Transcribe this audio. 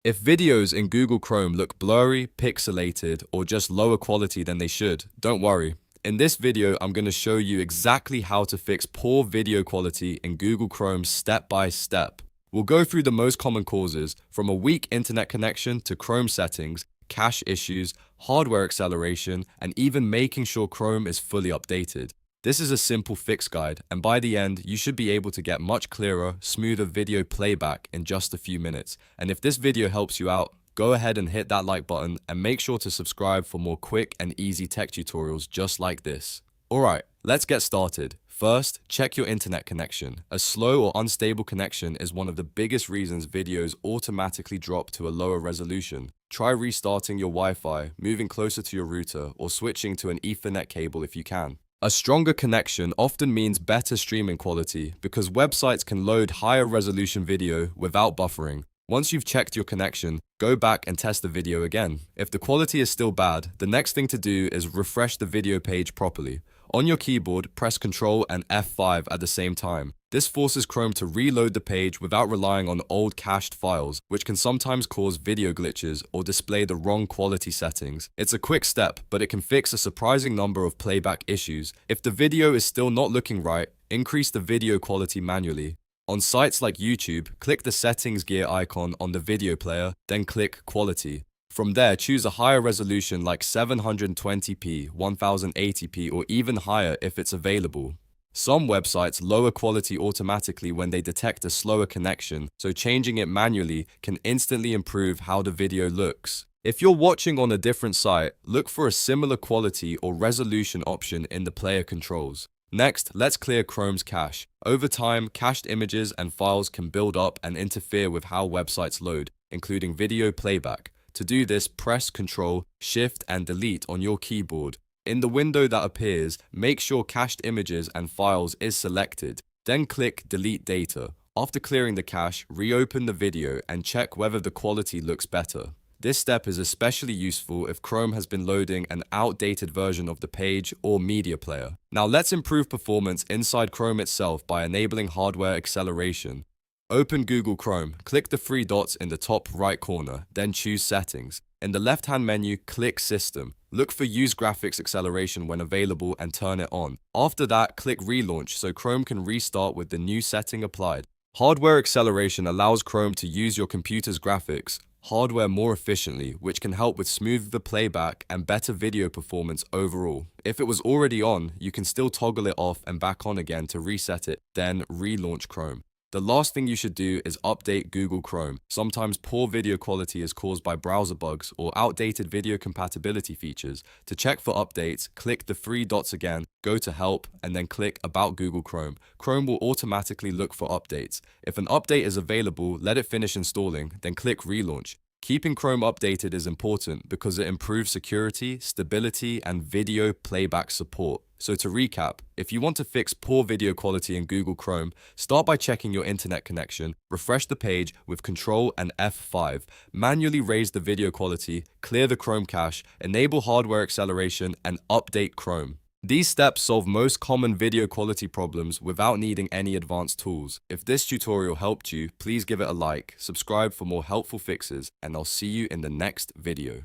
If videos in Google Chrome look blurry, pixelated, or just lower quality than they should, don't worry. In this video, I'm going to show you exactly how to fix poor video quality in Google Chrome step by step. We'll go through the most common causes, from a weak internet connection to Chrome settings, cache issues, hardware acceleration, and even making sure Chrome is fully updated. This is a simple fix guide, and by the end, you should be able to get much clearer, smoother video playback in just a few minutes. And if this video helps you out, go ahead and hit that like button and make sure to subscribe for more quick and easy tech tutorials just like this. Alright, let's get started. First, check your internet connection. A slow or unstable connection is one of the biggest reasons videos automatically drop to a lower resolution. Try restarting your Wi-Fi, moving closer to your router, or switching to an Ethernet cable if you can. A stronger connection often means better streaming quality because websites can load higher resolution video without buffering. Once you've checked your connection, go back and test the video again. If the quality is still bad, the next thing to do is refresh the video page properly. On your keyboard, press Ctrl and F5 at the same time. This forces Chrome to reload the page without relying on old cached files, which can sometimes cause video glitches or display the wrong quality settings. It's a quick step, but it can fix a surprising number of playback issues. If the video is still not looking right, increase the video quality manually. On sites like YouTube, click the settings gear icon on the video player, then click Quality. From there, choose a higher resolution like 720p, 1080p, or even higher if it's available. Some websites lower quality automatically when they detect a slower connection, so changing it manually can instantly improve how the video looks. If you're watching on a different site, look for a similar quality or resolution option in the player controls. Next, let's clear Chrome's cache. Over time, cached images and files can build up and interfere with how websites load, including video playback. To do this, press Ctrl, Shift, and Delete on your keyboard. In the window that appears, make sure cached images and files is selected. Then click Delete Data. After clearing the cache, reopen the video and check whether the quality looks better. This step is especially useful if Chrome has been loading an outdated version of the page or media player. Now let's improve performance inside Chrome itself by enabling hardware acceleration. Open Google Chrome, click the three dots in the top right corner, then choose Settings. In the left-hand menu, click System. Look for Use Graphics Acceleration when available and turn it on. After that, click Relaunch so Chrome can restart with the new setting applied. Hardware acceleration allows Chrome to use your computer's graphics hardware more efficiently, which can help with smoother playback and better video performance overall. If it was already on, you can still toggle it off and back on again to reset it, then relaunch Chrome. The last thing you should do is update Google Chrome. Sometimes poor video quality is caused by browser bugs or outdated video compatibility features. To check for updates, click the three dots again, go to Help, and then click About Google Chrome. Chrome will automatically look for updates. If an update is available, let it finish installing, then click Relaunch. Keeping Chrome updated is important because it improves security, stability, and video playback support. So to recap, if you want to fix poor video quality in Google Chrome, start by checking your internet connection, refresh the page with Ctrl and F5, manually raise the video quality, clear the Chrome cache, enable hardware acceleration, and update Chrome. These steps solve most common video quality problems without needing any advanced tools. If this tutorial helped you, please give it a like, subscribe for more helpful fixes, and I'll see you in the next video.